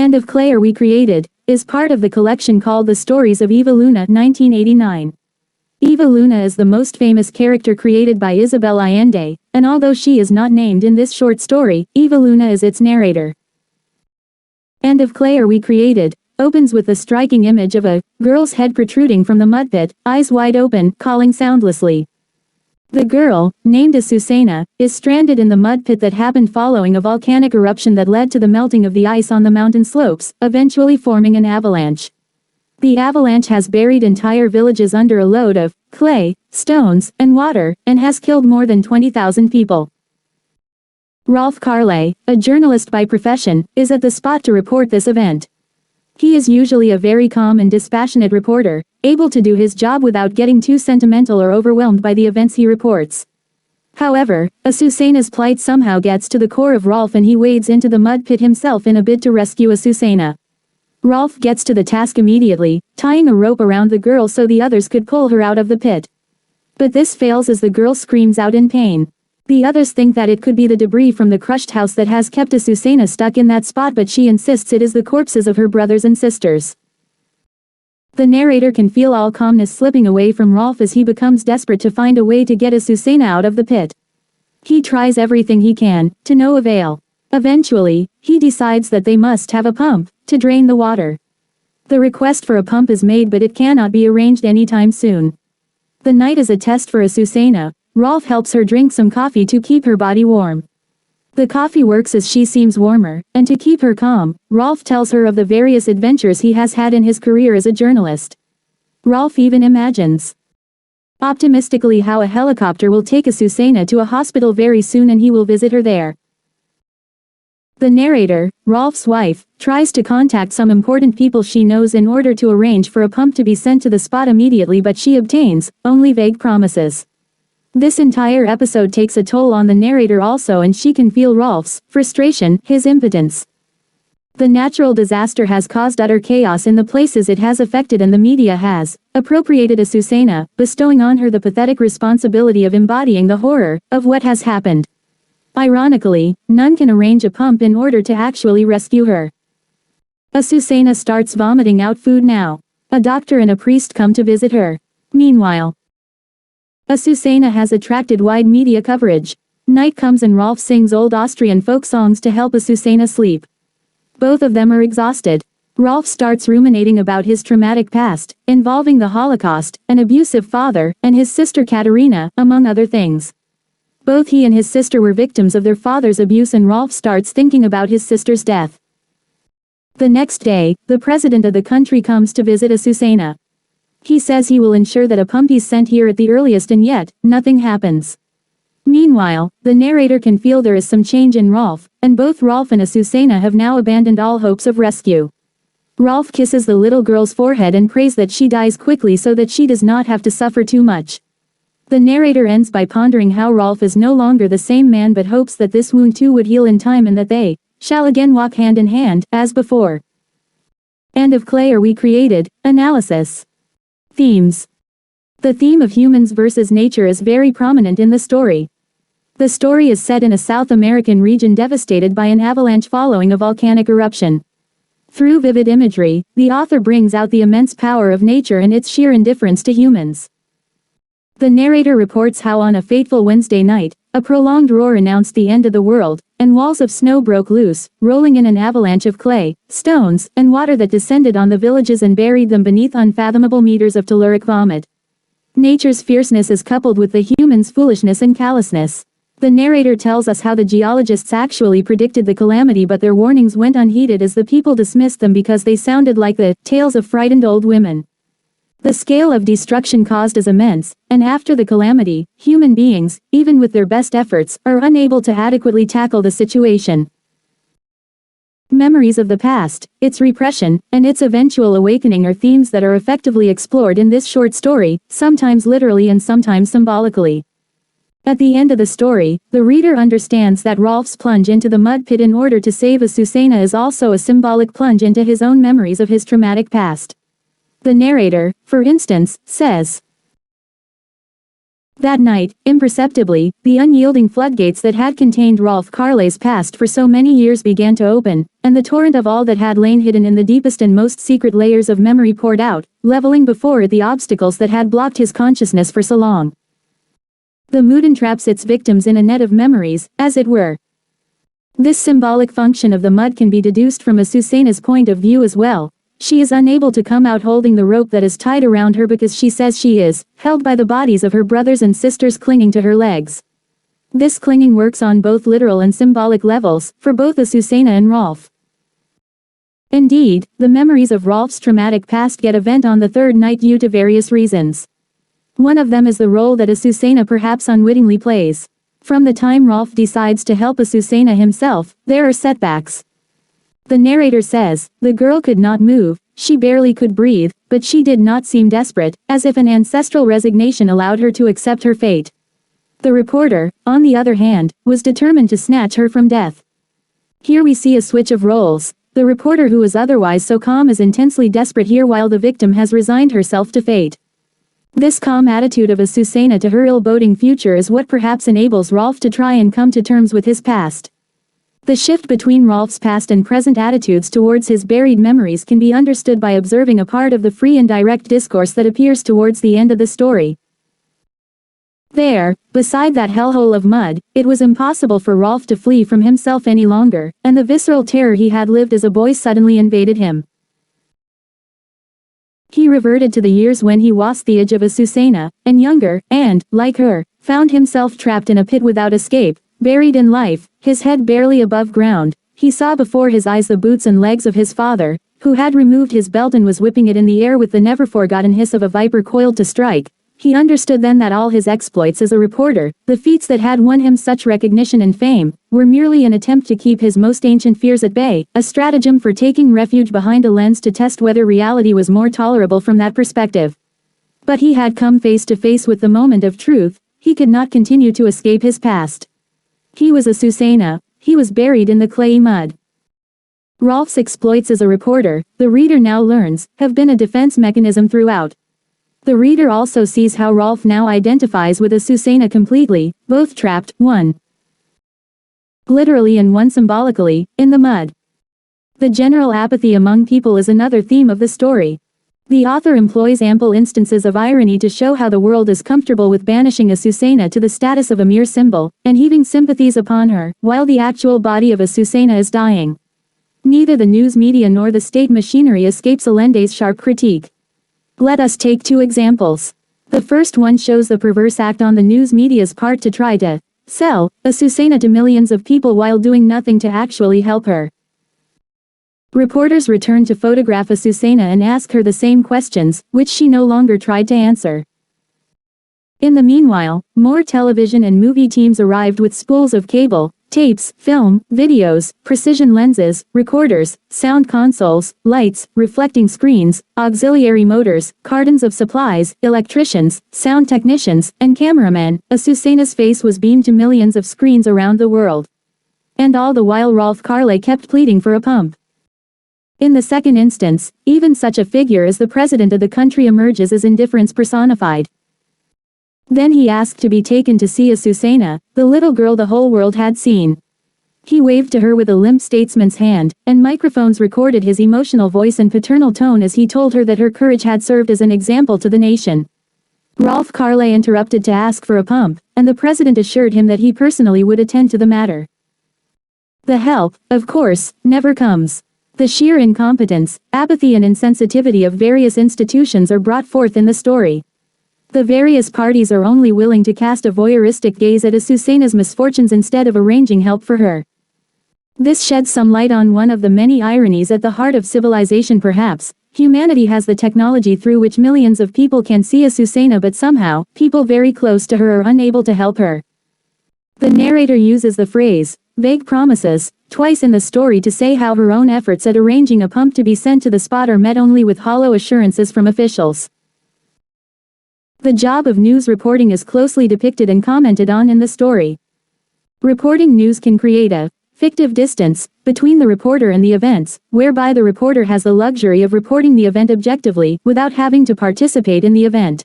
And of Clay Are We Created, is part of the collection called The Stories of Eva Luna 1989. Eva Luna is the most famous character created by Isabel Allende, and although she is not named in this short story, Eva Luna is its narrator. And of Clay Are We Created opens with the striking image of a girl's head protruding from the mud pit, eyes wide open, calling soundlessly. The girl, named Azucena, is stranded in the mud pit that happened following a volcanic eruption that led to the melting of the ice on the mountain slopes, eventually forming an avalanche. The avalanche has buried entire villages under a load of clay, stones, and water, and has killed more than 20,000 people. Rolf Carley, a journalist by profession, is at the spot to report this event. He is usually a very calm and dispassionate reporter, able to do his job without getting too sentimental or overwhelmed by the events he reports. However, Azucena's plight somehow gets to the core of Rolf and he wades into the mud pit himself in a bid to rescue Azucena. Rolf gets to the task immediately, tying a rope around the girl so the others could pull her out of the pit. But this fails as the girl screams out in pain. The others think that it could be the debris from the crushed house that has kept Azucena stuck in that spot, but she insists it is the corpses of her brothers and sisters. The narrator can feel all calmness slipping away from Rolf as he becomes desperate to find a way to get Azucena out of the pit. He tries everything he can, to no avail. Eventually, he decides that they must have a pump to drain the water. The request for a pump is made, but it cannot be arranged anytime soon. The night is a test for Azucena. Rolf helps her drink some coffee to keep her body warm. The coffee works as she seems warmer, and to keep her calm, Rolf tells her of the various adventures he has had in his career as a journalist. Rolf even imagines optimistically how a helicopter will take Azucena to a hospital very soon and he will visit her there. The narrator, Rolf's wife, tries to contact some important people she knows in order to arrange for a pump to be sent to the spot immediately, but she obtains only vague promises. This entire episode takes a toll on the narrator also, and she can feel Rolf's frustration, his impotence. The natural disaster has caused utter chaos in the places it has affected, and the media has appropriated Azucena, bestowing on her the pathetic responsibility of embodying the horror of what has happened. Ironically, none can arrange a pump in order to actually rescue her. Azucena starts vomiting out food now. A doctor and a priest come to visit her. Meanwhile, Azucena has attracted wide media coverage. Night comes and Rolf sings old Austrian folk songs to help Azucena sleep. Both of them are exhausted. Rolf starts ruminating about his traumatic past, involving the Holocaust, an abusive father, and his sister Katerina, among other things. Both he and his sister were victims of their father's abuse, and Rolf starts thinking about his sister's death. The next day, the president of the country comes to visit Azucena. He says he will ensure that a pump is sent here at the earliest, and yet, nothing happens. Meanwhile, the narrator can feel there is some change in Rolf, and both Rolf and Azucena have now abandoned all hopes of rescue. Rolf kisses the little girl's forehead and prays that she dies quickly so that she does not have to suffer too much. The narrator ends by pondering how Rolf is no longer the same man, but hopes that this wound too would heal in time and that they shall again walk hand in hand, as before. And of Clay Are We Created? Analysis. Themes. The theme of humans versus nature is very prominent in the story. The story is set in a South American region devastated by an avalanche following a volcanic eruption. Through vivid imagery, the author brings out the immense power of nature and its sheer indifference to humans. The narrator reports how on a fateful Wednesday night, a prolonged roar announced the end of the world, and walls of snow broke loose, rolling in an avalanche of clay, stones, and water that descended on the villages and buried them beneath unfathomable meters of telluric vomit. Nature's fierceness is coupled with the human's foolishness and callousness. The narrator tells us how the geologists actually predicted the calamity, but their warnings went unheeded as the people dismissed them because they sounded like the tales of frightened old women. The scale of destruction caused is immense, and after the calamity, human beings, even with their best efforts, are unable to adequately tackle the situation. Memories of the past, its repression, and its eventual awakening are themes that are effectively explored in this short story, sometimes literally and sometimes symbolically. At the end of the story, the reader understands that Rolf's plunge into the mud pit in order to save Azucena is also a symbolic plunge into his own memories of his traumatic past. The narrator, for instance, says, That night, imperceptibly, the unyielding floodgates that had contained Rolf Carle's past for so many years began to open, and the torrent of all that had lain hidden in the deepest and most secret layers of memory poured out, leveling before it the obstacles that had blocked his consciousness for so long. The mood entraps its victims in a net of memories, as it were. This symbolic function of the mud can be deduced from Azucena's point of view as well. She is unable to come out holding the rope that is tied around her because she says she is held by the bodies of her brothers and sisters clinging to her legs. This clinging works on both literal and symbolic levels, for both Azucena and Rolf. Indeed, the memories of Rolf's traumatic past get a vent on the third night due to various reasons. One of them is the role that Azucena perhaps unwittingly plays. From the time Rolf decides to help Azucena himself, there are setbacks. The narrator says, the girl could not move, she barely could breathe, but she did not seem desperate, as if an ancestral resignation allowed her to accept her fate. The reporter, on the other hand, was determined to snatch her from death. Here we see a switch of roles. The reporter who is otherwise so calm is intensely desperate here while the victim has resigned herself to fate. This calm attitude of Azucena to her ill-boding future is what perhaps enables Rolf to try and come to terms with his past. The shift between Rolf's past and present attitudes towards his buried memories can be understood by observing a part of the free and direct discourse that appears towards the end of the story. There, beside that hellhole of mud, it was impossible for Rolf to flee from himself any longer, and the visceral terror he had lived as a boy suddenly invaded him. He reverted to the years when he was the age of Azucena, and younger, and, like her, found himself trapped in a pit without escape. Buried in life, his head barely above ground, he saw before his eyes the boots and legs of his father, who had removed his belt and was whipping it in the air with the never-forgotten hiss of a viper coiled to strike. He understood then that all his exploits as a reporter, the feats that had won him such recognition and fame, were merely an attempt to keep his most ancient fears at bay, a stratagem for taking refuge behind a lens to test whether reality was more tolerable from that perspective. But he had come face to face with the moment of truth. He could not continue to escape his past. He was Azucena, he was buried in the clayey mud. Rolf's exploits as a reporter, the reader now learns, have been a defense mechanism throughout. The reader also sees how Rolf now identifies with Azucena completely, both trapped, one literally and one symbolically, in the mud. The general apathy among people is another theme of the story. The author employs ample instances of irony to show how the world is comfortable with banishing Azucena to the status of a mere symbol, and heaping sympathies upon her, while the actual body of Azucena is dying. Neither the news media nor the state machinery escapes Allende's sharp critique. Let us take two examples. The first one shows the perverse act on the news media's part to try to sell Azucena to millions of people while doing nothing to actually help her. Reporters return to photograph Azucena and ask her the same questions, which she no longer tried to answer. In the meanwhile, more television and movie teams arrived with spools of cable, tapes, film, videos, precision lenses, recorders, sound consoles, lights, reflecting screens, auxiliary motors, cartons of supplies, electricians, sound technicians, and cameramen. Azucena's face was beamed to millions of screens around the world. And all the while Rolf Carle kept pleading for a pump. In the second instance, even such a figure as the president of the country emerges as indifference personified. Then he asked to be taken to see Azucena, the little girl the whole world had seen. He waved to her with a limp statesman's hand, and microphones recorded his emotional voice and paternal tone as he told her that her courage had served as an example to the nation. Rolf Carle interrupted to ask for a pump, and the president assured him that he personally would attend to the matter. The help, of course, never comes. The sheer incompetence, apathy and insensitivity of various institutions are brought forth in the story. The various parties are only willing to cast a voyeuristic gaze at Azucena's misfortunes instead of arranging help for her. This sheds some light on one of the many ironies at the heart of civilization perhaps. Humanity has the technology through which millions of people can see Azucena, but somehow, people very close to her are unable to help her. The narrator uses the phrase, vague promises, twice in the story to say how her own efforts at arranging a pump to be sent to the spot are met only with hollow assurances from officials. The job of news reporting is closely depicted and commented on in the story. Reporting news can create a fictive distance between the reporter and the events, whereby the reporter has the luxury of reporting the event objectively without having to participate in the event.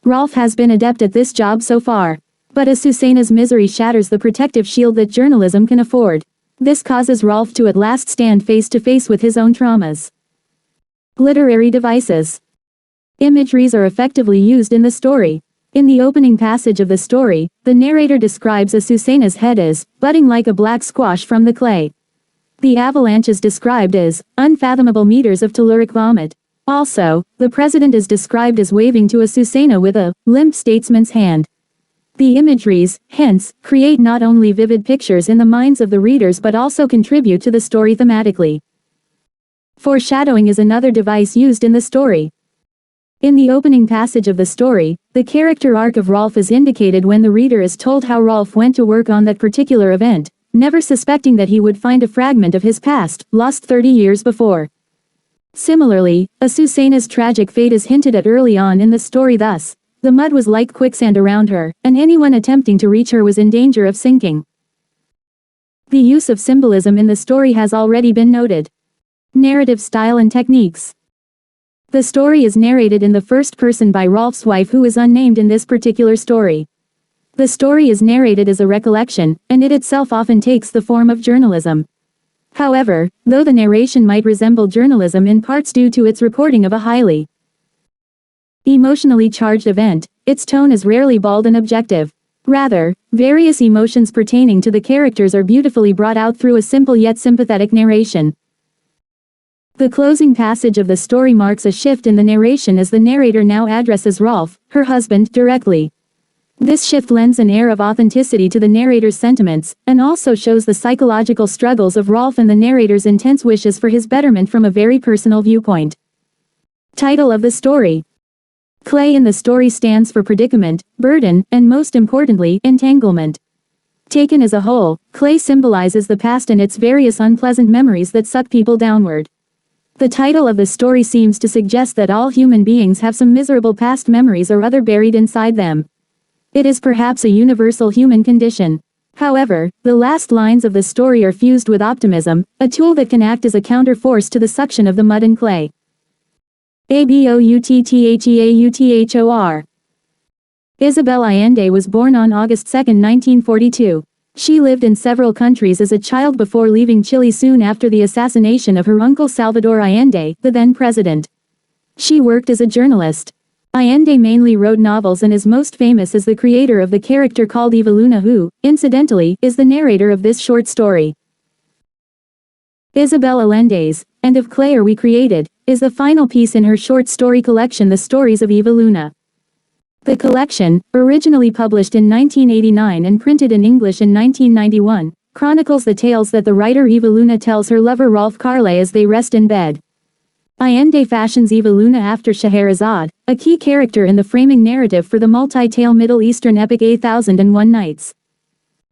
Rolf has been adept at this job so far. But Azucena's misery shatters the protective shield that journalism can afford. This causes Rolf to at last stand face to face with his own traumas. Literary devices. Imageries are effectively used in the story. In the opening passage of the story, the narrator describes Azucena's head as budding like a black squash from the clay. The avalanche is described as unfathomable meters of telluric vomit. Also, the president is described as waving to Azucena with a limp statesman's hand. The imageries, hence, create not only vivid pictures in the minds of the readers but also contribute to the story thematically. Foreshadowing is another device used in the story. In the opening passage of the story, the character arc of Rolf is indicated when the reader is told how Rolf went to work on that particular event, never suspecting that he would find a fragment of his past, lost 30 years before. Similarly, Azucena's tragic fate is hinted at early on in the story thus, the mud was like quicksand around her, and anyone attempting to reach her was in danger of sinking. The use of symbolism in the story has already been noted. Narrative style and techniques. The story is narrated in the first person by Rolf's wife who is unnamed in this particular story. The story is narrated as a recollection, and it itself often takes the form of journalism. However, though the narration might resemble journalism in parts due to its reporting of a highly emotionally charged event, its tone is rarely bald and objective. Rather, various emotions pertaining to the characters are beautifully brought out through a simple yet sympathetic narration. The closing passage of the story marks a shift in the narration as the narrator now addresses Rolf, her husband, directly. This shift lends an air of authenticity to the narrator's sentiments, and also shows the psychological struggles of Rolf and the narrator's intense wishes for his betterment from a very personal viewpoint. Title of the story. Clay in the story stands for predicament, burden, and most importantly, entanglement. Taken as a whole, clay symbolizes the past and its various unpleasant memories that suck people downward. The title of the story seems to suggest that all human beings have some miserable past memories or other buried inside them. It is perhaps a universal human condition. However, the last lines of the story are fused with optimism, a tool that can act as a counter-force to the suction of the mud and clay. Abouttheauthor. Isabel Allende was born on August 2, 1942. She lived in several countries as a child before leaving Chile soon after the assassination of her uncle Salvador Allende, the then president. She worked as a journalist. Allende mainly wrote novels and is most famous as the creator of the character called Eveluna who, incidentally, is the narrator of this short story. Isabel Allende's And of Clay Are We Created is the final piece in her short story collection The Stories of Eveluna. The collection, originally published in 1989 and printed in English in 1991, chronicles the tales that the writer Eveluna tells her lover Rolf Carle as they rest in bed. Allende fashions Eveluna after Scheherazade, a key character in the framing narrative for the multi-tale Middle Eastern epic A Thousand and One Nights.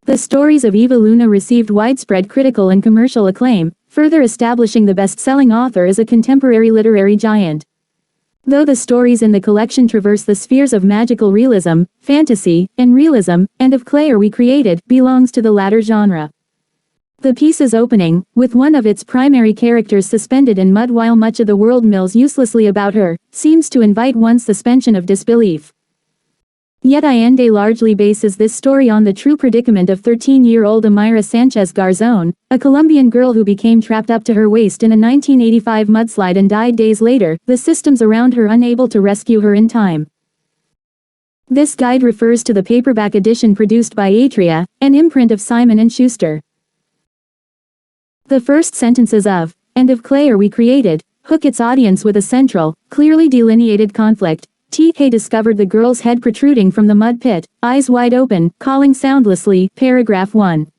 The Stories of Eveluna received widespread critical and commercial acclaim, further establishing the best-selling author as a contemporary literary giant. Though the stories in the collection traverse the spheres of magical realism, fantasy, and realism, And of Clay Are We Created belongs to the latter genre. The piece's opening, with one of its primary characters suspended in mud while much of the world mills uselessly about her, seems to invite one's suspension of disbelief. Yet Allende largely bases this story on the true predicament of 13-year-old Amira Sanchez Garzón, a Colombian girl who became trapped up to her waist in a 1985 mudslide and died days later, the systems around her unable to rescue her in time. This guide refers to the paperback edition produced by Atria, an imprint of Simon & Schuster. The first sentences of And of Clay Are We Created hook its audience with a central, clearly delineated conflict. TK discovered the girl's head protruding from the mud pit, eyes wide open, calling soundlessly. Paragraph 1.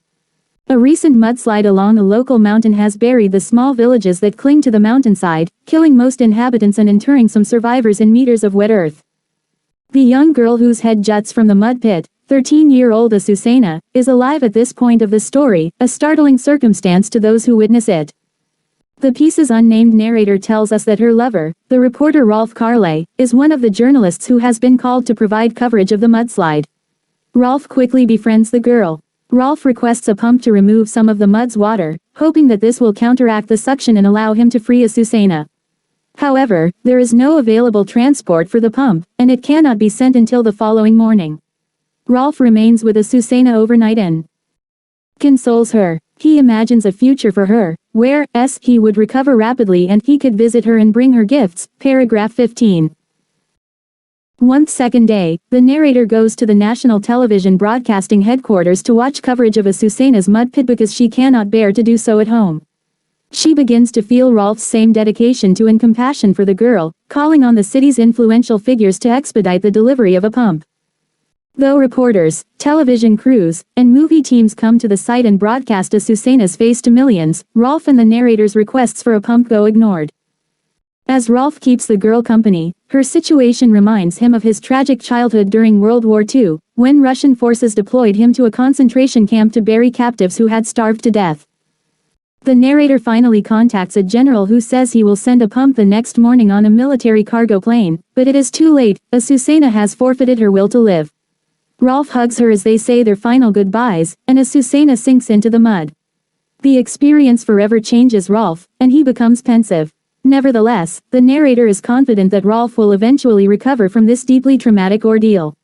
A recent mudslide along a local mountain has buried the small villages that cling to the mountainside, killing most inhabitants and interring some survivors in meters of wet earth. The young girl whose head juts from the mud pit, 13-year-old Azucena, is alive at this point of the story, a startling circumstance to those who witness it. The piece's unnamed narrator tells us that her lover, the reporter Rolf Carle, is one of the journalists who has been called to provide coverage of the mudslide. Rolf quickly befriends the girl. Rolf requests a pump to remove some of the mud's water, hoping that this will counteract the suction and allow him to free Azucena. However, there is no available transport for the pump, and it cannot be sent until the following morning. Rolf remains with Azucena overnight and consoles her. He imagines a future for her, where he would recover rapidly and he could visit her and bring her gifts. Paragraph 15. One second day, the narrator goes to the national television broadcasting headquarters to watch coverage of Azucena's mud pit because she cannot bear to do so at home. She begins to feel Rolf's same dedication to and compassion for the girl, calling on the city's influential figures to expedite the delivery of a pump. Though reporters, television crews, and movie teams come to the site and broadcast Azucena's face to millions, Rolf and the narrator's requests for a pump go ignored. As Rolf keeps the girl company, her situation reminds him of his tragic childhood during World War II, when Russian forces deployed him to a concentration camp to bury captives who had starved to death. The narrator finally contacts a general who says he will send a pump the next morning on a military cargo plane, but it is too late. Azucena has forfeited her will to live. Rolf hugs her as they say their final goodbyes, and Azucena sinks into the mud. The experience forever changes Rolf, and he becomes pensive. Nevertheless, the narrator is confident that Rolf will eventually recover from this deeply traumatic ordeal.